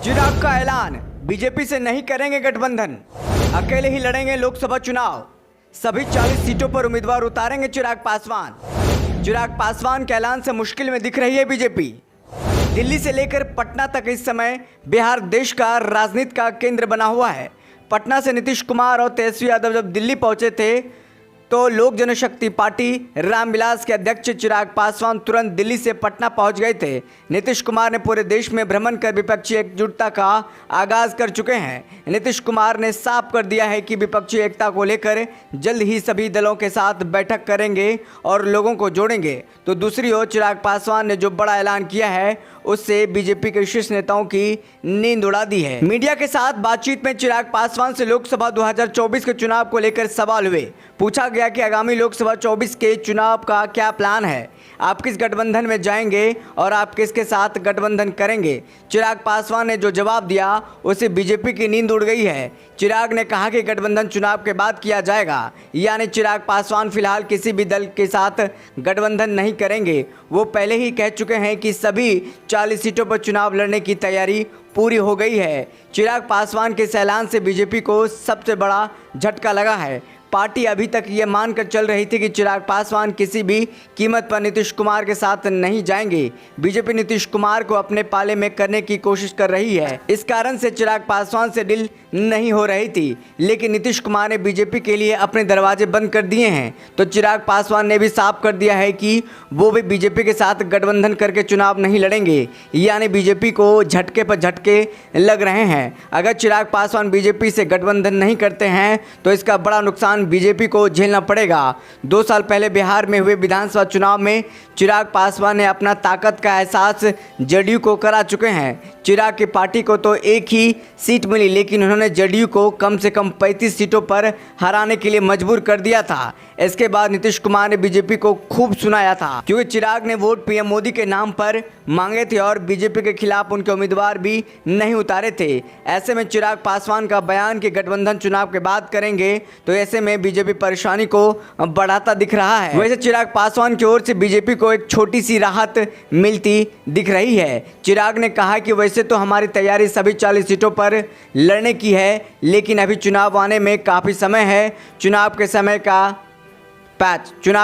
चिराग का ऐलान, बीजेपी से नहीं करेंगे गठबंधन, अकेले ही लड़ेंगे लोकसभा चुनाव। सभी 40 सीटों पर उम्मीदवार उतारेंगे चिराग पासवान। चिराग पासवान के ऐलान से मुश्किल में दिख रही है बीजेपी। दिल्ली से लेकर पटना तक इस समय बिहार देश का राजनीति का केंद्र बना हुआ है। पटना से नीतीश कुमार और तेजस्वी यादव जब दिल्ली पहुंचे थे तो लोक जनशक्ति पार्टी रामविलास के अध्यक्ष चिराग पासवान तुरंत दिल्ली से पटना पहुंच गए थे। नीतीश कुमार ने पूरे देश में भ्रमण कर विपक्षी एकजुटता का आगाज कर चुके हैं। नीतीश कुमार ने साफ कर दिया है कि विपक्षी एकता को लेकर जल्द ही सभी दलों के साथ बैठक करेंगे और लोगों को जोड़ेंगे। तो दूसरी ओर चिराग पासवान ने जो बड़ा ऐलान किया है उससे बीजेपी के शीर्ष नेताओं की नींद उड़ा दी है। मीडिया के साथ बातचीत में चिराग पासवान से लोकसभा 2024 के चुनाव को लेकर सवाल हुए। पूछा गया कि आगामी लोकसभा 24 के चुनाव का क्या प्लान है, आप किस गठबंधन में जाएंगे और आप किसके साथ गठबंधन करेंगे। चिराग पासवान ने जो जवाब दिया उससे बीजेपी की नींद उड़ गई है। चिराग ने कहा कि गठबंधन चुनाव के बाद किया जाएगा, यानी चिराग पासवान फिलहाल किसी भी दल के साथ गठबंधन नहीं करेंगे। वो पहले ही कह चुके हैं कि सभी 40 सीटों पर चुनाव लड़ने की तैयारी पूरी हो गई है। चिराग पासवान के इस ऐलान से बीजेपी को सबसे बड़ा झटका लगा है। पार्टी अभी तक ये मानकर चल रही थी कि चिराग पासवान किसी भी कीमत पर नीतीश कुमार के साथ नहीं जाएंगे। बीजेपी नीतीश कुमार को अपने पाले में करने की कोशिश कर रही है। इस कारण से चिराग पासवान से डील नहीं हो रही थी, लेकिन नीतीश कुमार ने बीजेपी के लिए अपने दरवाजे बंद कर दिए हैं। तो चिराग पासवान ने भी साफ कर दिया है कि वो भी बीजेपी के साथ गठबंधन करके चुनाव नहीं लड़ेंगे, यानी बीजेपी को झटके पर झटके लग रहे हैं। अगर चिराग पासवान बीजेपी से गठबंधन नहीं करते हैं तो इसका बड़ा नुकसान बीजेपी को झेलना पड़ेगा। 2 साल पहले बिहार में हुए विधानसभा चुनाव में चिराग पासवान ने अपना ताकत का एहसास जदयू को करा चुके हैं। चिराग की पार्टी को तो एक ही सीट मिली, लेकिन उन्होंने जदयू को कम से कम 35 सीटों पर हराने के लिए मजबूर कर दिया था। इसके बाद नीतीश कुमार ने बीजेपी को खूब सुनाया था, क्योंकि चिराग ने वोट पीएम मोदी के नाम पर मांगे थे और बीजेपी के खिलाफ उनके उम्मीदवार भी नहीं उतारे थे। ऐसे में चिराग पासवान का बयान कि गठबंधन चुनाव के बाद करेंगे, तो ऐसे में बीजेपी परेशानी को बढ़ाता दिख रहा है। वैसे चिराग पासवान की ओर से बीजेपी को एक छोटी सी राहत मिलती दिख रही है। चिराग ने कहा कि वैसे तो हमारी तैयारी सभी 40 सीटों पर लड़ने की है, लेकिन अभी चुनाव आने में काफ़ी समय है। चुनाव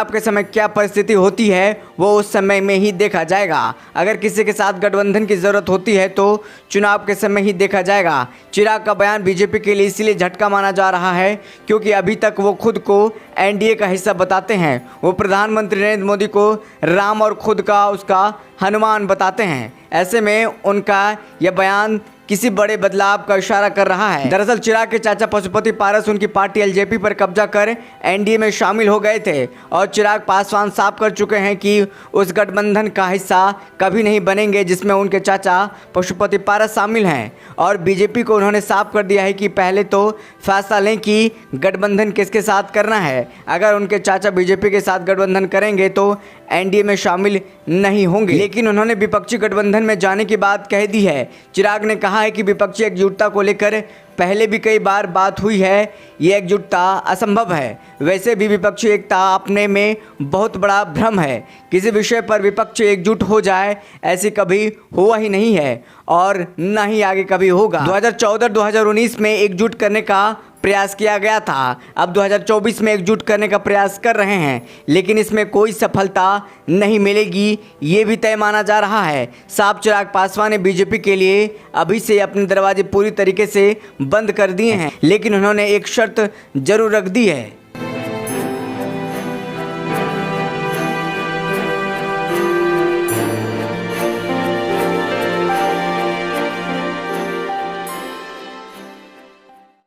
के समय क्या परिस्थिति होती है वो उस समय में ही देखा जाएगा। अगर किसी के साथ गठबंधन की ज़रूरत होती है तो चुनाव के समय ही देखा जाएगा। चिराग का बयान बीजेपी के लिए इसलिए झटका माना जा रहा है क्योंकि अभी तक वो खुद को एनडीए का हिस्सा बताते हैं। वो प्रधानमंत्री नरेंद्र मोदी को राम और खुद का उसका हनुमान बताते हैं। ऐसे में उनका यह बयान किसी बड़े बदलाव का इशारा कर रहा है। दरअसल चिराग के चाचा पशुपति पारस उनकी पार्टी एलजेपी पर कब्जा कर एनडीए में शामिल हो गए थे और चिराग पासवान साफ कर चुके हैं कि उस गठबंधन का हिस्सा कभी नहीं बनेंगे जिसमें उनके चाचा पशुपति पारस शामिल हैं। और बीजेपी को उन्होंने साफ कर दिया है कि पहले तो फैसला लें कि गठबंधन किसके साथ करना है। अगर उनके चाचा बीजेपी के साथ गठबंधन करेंगे तो एनडीए में शामिल नहीं होंगे, लेकिन उन्होंने विपक्षी गठबंधन में जाने की बात कह दी है। चिराग ने कहा है कि विपक्षी एकजुटता को लेकर पहले भी कई बार बात हुई है, ये एकजुटता असंभव है। वैसे भी विपक्षी एकता अपने में बहुत बड़ा भ्रम है। किसी विषय पर विपक्ष एकजुट हो जाए ऐसी कभी हुआ ही नहीं है और न ही आगे कभी होगा। 2014-2019 में एकजुट करने का प्रयास किया गया था, अब 2024 में एकजुट करने का प्रयास कर रहे हैं, लेकिन इसमें कोई सफलता नहीं मिलेगी, ये भी तय माना जा रहा है। साफ चिराग पासवान ने बीजेपी के लिए अभी से अपने दरवाजे पूरी तरीके से बंद कर दिए हैं, लेकिन उन्होंने एक शर्त जरूर रख दी है।